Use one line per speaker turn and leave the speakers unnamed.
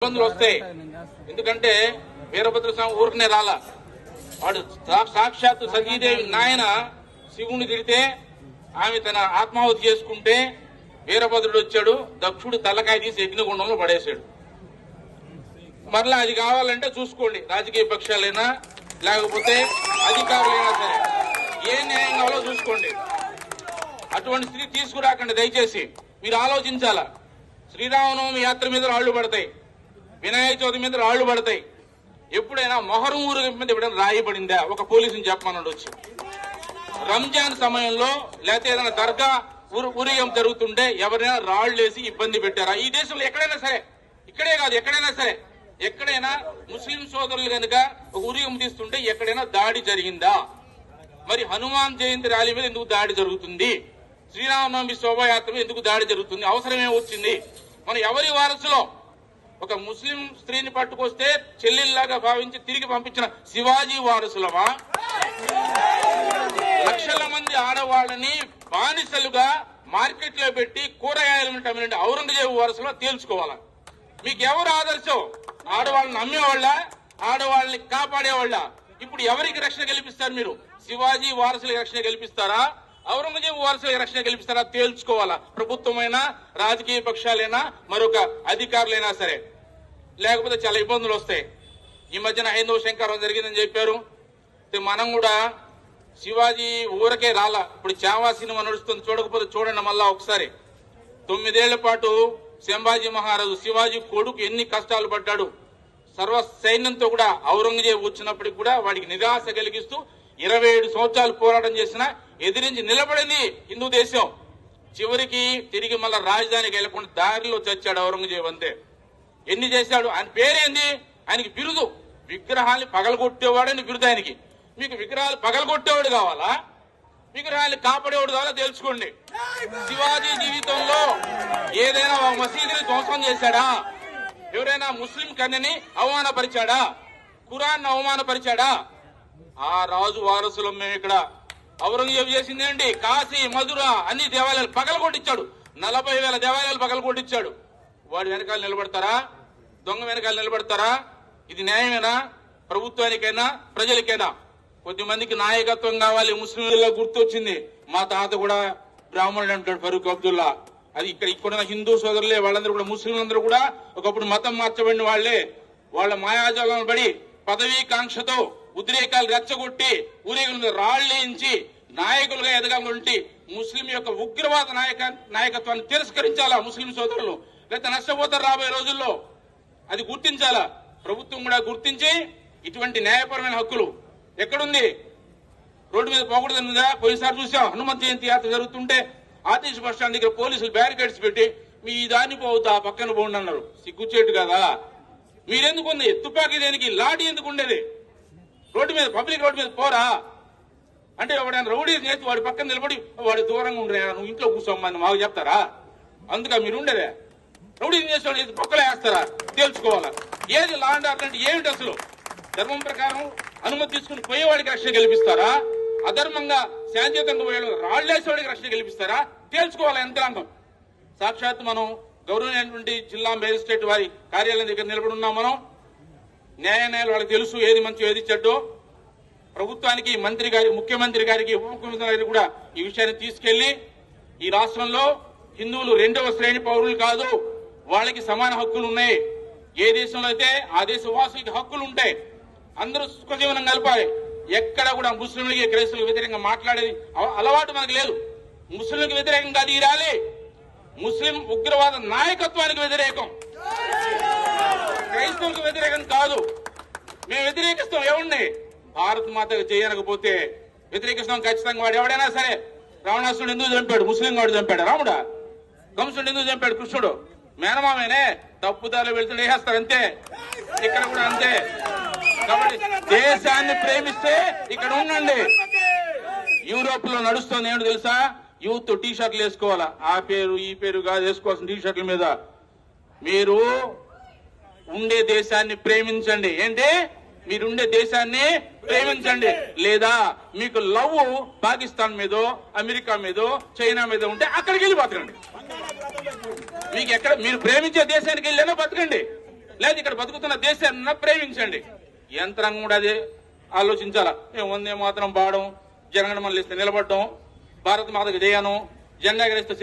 ఇబ్బందులు వస్తాయి. ఎందుకంటే వీరభద్ర స్వామి ఊరికనే రాలా, వాడు సాక్షాత్తు సతీదేవి నాయన శివుని తిడితే ఆమె తన ఆత్మాహుతి చేసుకుంటే వీరభద్రుడు వచ్చాడు, దక్షుడు తలకాయ తీసి యజ్ఞగుండంలో పడేశాడు. మరలా అది కావాలంటే చూసుకోండి, రాజకీయ పక్షాలైనా లేకపోతే అధికారులైనా సరే ఏ న్యాయం కావాలో చూసుకోండి. అటువంటి స్థితి తీసుకురాకండి దయచేసి. మీరు ఆలోచించాలా. శ్రీరామనవమి యాత్ర మీద రాళ్లు పడతాయి, వినాయక చవితి మీద రాళ్లు పడతాయి. ఎప్పుడైనా మొహరం ఊరేగింపు మీద ఎప్పుడైనా రాయి పడిందా? ఒక పోలీసుని చెప్పమన్నాడు వచ్చి. రంజాన్ సమయంలో లేకపోతే ఏదైనా దర్గా ఊరేగింపు జరుగుతుంటే ఎవరైనా రాళ్లు వేసి ఇబ్బంది పెట్టారా? ఈ దేశంలో ఎక్కడైనా సరే, ఇక్కడే కాదు ఎక్కడైనా సరే, ఎక్కడైనా ముస్లిం సోదరులు కనుక ఒక ఊరేగింపు తీస్తుంటే ఎక్కడైనా దాడి జరిగిందా? మరి హనుమాన్ జయంతి ర్యాలీ మీద ఎందుకు దాడి జరుగుతుంది? శ్రీరామనవమి శోభాయాత్ర మీద ఎందుకు దాడి జరుగుతుంది? అవసరమే వచ్చింది? మనం ఎవరి వారసులో? ఒక ముస్లిం స్త్రీని పట్టుకొస్తే చెల్లెల్లాగా భావించి తిరిగి పంపించిన శివాజీ వారసులమా? లక్షల మంది ఆడవాళ్ళని బానిసలుగా మార్కెట్ లో పెట్టి కూరగాయలను అమ్మిన ఔరంగజేబు వారసులో తేల్చుకోవాలా? మీకు ఎవరు ఆదర్శం? ఆడవాళ్ళని అమ్మేవాళ్ళ, ఆడవాళ్ళని కాపాడేవాళ్ళ? ఇప్పుడు ఎవరికి రక్షణ కల్పిస్తారు మీరు? శివాజీ వారసులకు రక్షణ కల్పిస్తారా, ఔరంగజేబు వారసులకు రక్షణ కల్పిస్తారా? తేల్చుకోవాలా. ప్రభుత్వమైనా రాజకీయ పక్షాలైనా మరొక అధికారులైనా సరే, లేకపోతే చాలా ఇబ్బందులు వస్తాయి. ఈ మధ్యన హైందవ శంకరం జరిగిందని చెప్పారు. మనం కూడా శివాజీ ఊరకే రాలా. ఇప్పుడు చావా సినిమా నడుస్తుంది, చూడకపోతే చూడండి మళ్ళా ఒకసారి. 9 ఏళ్ల పాటు సంభాజీ మహారాజు శివాజీ కొడుకు ఎన్ని కష్టాలు పడ్డాడు. సర్వ సైన్యంతో కూడా ఔరంగజేబు వచ్చినప్పటికి కూడా వాడికి నిరాశ కలిగిస్తూ 27 సంవత్సరాలు పోరాటం చేసినా ఎదిరించి నిలబడింది హిందూ దేశం. చివరికి తిరిగి మళ్ళా రాజధానికి వెళ్లకుండా దారిలో చచ్చాడు ఔరంగజేబు. అంతే. ఎన్ని చేశాడు? ఆయన పేరేంది? ఆయనకి బిరుదు విగ్రహాన్ని పగలగొట్టేవాడని బిరుదు ఆయనకి. మీకు విగ్రహాలు పగలగొట్టేవాడు కావాలా, విగ్రహాన్ని కాపాడేవాడు కావాలా? తెలుసుకోండి. శివాజీ జీవితంలో ఏదైనా ఒక మసీదుని ధ్వంసం చేశాడా? ఎవరైనా ముస్లిం కన్యని అవమానపరిచాడా? ఖురాన్ అవమానపరిచాడా? ఆ రాజు వారసులం మేము. ఇక్కడ ఔరంగజేబు చేసిందేంటి? కాశీ, మధుర అన్ని దేవాలయాలు పగలగొట్టించాడు. 40,000 దేవాలయాలు పగలగొట్టించాడు. వాడి వెనకాల నిలబడతారా? దొంగ వెనకాల నిలబడతారా? ఇది న్యాయమేనా? ప్రభుత్వానికైనా ప్రజలకైనా? కొద్దిమందికి నాయకత్వం కావాలి. ముస్లింలలో గుర్తొచ్చింది, మా తాత కూడా బ్రాహ్మణుడు అంటాడు ఫరూక్ అబ్దుల్లా. అది ఇక్కడ హిందూ సోదరులే, వాళ్ళందరూ కూడా ముస్లింలందరూ కూడా ఒకప్పుడు మతం మార్చబడిన వాళ్లే. వాళ్ళ మాయాజాలను పడి పదవీ కాంక్షతో ఉద్రేకాలు రెచ్చగొట్టి ఊరేగుల రాళ్లేయించి నాయకులుగా ఎదగాలంటే ముస్లిం యొక్క ఉగ్రవాద నాయకత్వాన్ని తిరస్కరించాలా ముస్లిం సోదరులు? లేకపోతే నష్టపోతారు రాబోయే రోజుల్లో. అది గుర్తించాలా. ప్రభుత్వం కూడా గుర్తించి ఇటువంటి న్యాయపరమైన హక్కులు ఎక్కడుంది? రోడ్డు మీద పోకూడదు. పోయినసారి చూసాం, హనుమంత్ జయంతి యాత్ర జరుగుతుంటే ఆర్టీసీ బస్ స్టాండ్ దగ్గర పోలీసులు బ్యారికేడ్స్ పెట్టి మీ దాన్ని పోవద్దు, ఆ పక్కన పోండి అన్నారు. సిగ్గుచేటు కదా. మీరెందుకు ఉంది? తుపాకీ దేనికి? లాఠీ ఎందుకు ఉండేది? రోడ్డు మీద, పబ్లిక్ రోడ్డు మీద పోరా అంటే ఎవడైనా రౌడీ చేసి వాడి పక్కన నిలబడి వాడి దూరంగా ఉండరే, నువ్వు ఇంట్లో కూర్చోమని మాకు చెప్తారా? అందుక మీరు ఉండేదే. రౌడీ చేసి పక్కలో వేస్తారా? తేల్చుకోవాలా. ఏది లా అండ్ ఆర్డర్ అంటే ఏమిటి అసలు? ధర్మం ప్రకారం అనుమతి తీసుకుని పోయేవాడికి రక్షణ కల్పిస్తారా? అధర్మంగా శాంతియుతంగా పోయే రాళ్లేసేవాడికి రక్షణ కల్పిస్తారా? తేల్చుకోవాలా యంత్రాంగం. సాక్షాత్ మనం గౌరవమైనటువంటి జిల్లా మేజిస్ట్రేట్ వారి కార్యాలయం దగ్గర నిలబడి ఉన్నాం. మనం న్యాయాలయాలు వాళ్ళకి తెలుసు ఏది మంచి ఏది చెడ్డో. ప్రభుత్వానికి, మంత్రి గారి, ముఖ్యమంత్రి గారికి, ఉప ముఖ్యమంత్రి గారికి కూడా ఈ విషయాన్ని తీసుకెళ్లి ఈ రాష్ట్రంలో హిందువులు 2వ శ్రేణి పౌరులు కాదు, వాళ్ళకి సమాన హక్కులు ఉన్నాయి. ఏ దేశంలో అయితే ఆ దేశ వాసులకి హక్కులు ఉంటాయి. అందరూ సుఖజీవనం కలపాలి. ఎక్కడ కూడా ముస్లింలకి, క్రైస్తవులకు వ్యతిరేకంగా మాట్లాడేది అలవాటు మనకు లేదు. ముస్లింలకు వ్యతిరేకంగా అది ర్యాలీ ముస్లిం ఉగ్రవాద నాయకత్వానికి వ్యతిరేకం, క్రైస్తవులకు వ్యతిరేకం కాదు. మేము వ్యతిరేకిస్తాం ఎవరిని? భారత్ మాతకు చేయనకపోతే వ్యతిరేకిస్తాం ఖచ్చితంగా. వాడు ఎవడైనా సరే. రావణాసురుడు ఎందుకు చంపాడు? ముస్లిం వాడు చంపాడు. రాముడా? కంసుడు ఎందుకు చంపాడు? కృష్ణుడు మేనమామేనే. తప్పుదారులు వెళ్తుండే వేస్తారు అంతే. ఇక్కడ కూడా అంతే. కాబట్టి దేశాన్ని ప్రేమిస్తే ఇక్కడ ఉండండి. యూరోప్ లో నడుస్తుంది ఏంటో తెలుసా? యూత్ టీ షర్ట్లు వేసుకోవాలా. ఆ పేరు ఈ పేరు కాదు వేసుకోవాల్సిన టీ షర్ట్ల మీద. మీరు ఉండే దేశాన్ని ప్రేమించండి. ఏంటి? మీరుండే దేశాన్ని ప్రేమించండి. లేదా మీకు లవ్ పాకిస్తాన్ మీదో, అమెరికా మీదో, చైనా మీద ఉంటే అక్కడికి వెళ్ళి బతకండి. మీకు ఎక్కడ మీరు ప్రేమించే దేశానికి వెళ్ళినా బతకండి. లేదు ఇక్కడ బతుకుతున్న దేశాన్ని ప్రేమించండి. యంత్రాంగం కూడా అదే ఆలోచించాలా. మేము వందే మాత్రం పాడడం, జనగణమన ఇస్తే నిలబడడం, భారత మాతకు జయను, జెండా ఎగరేస్తే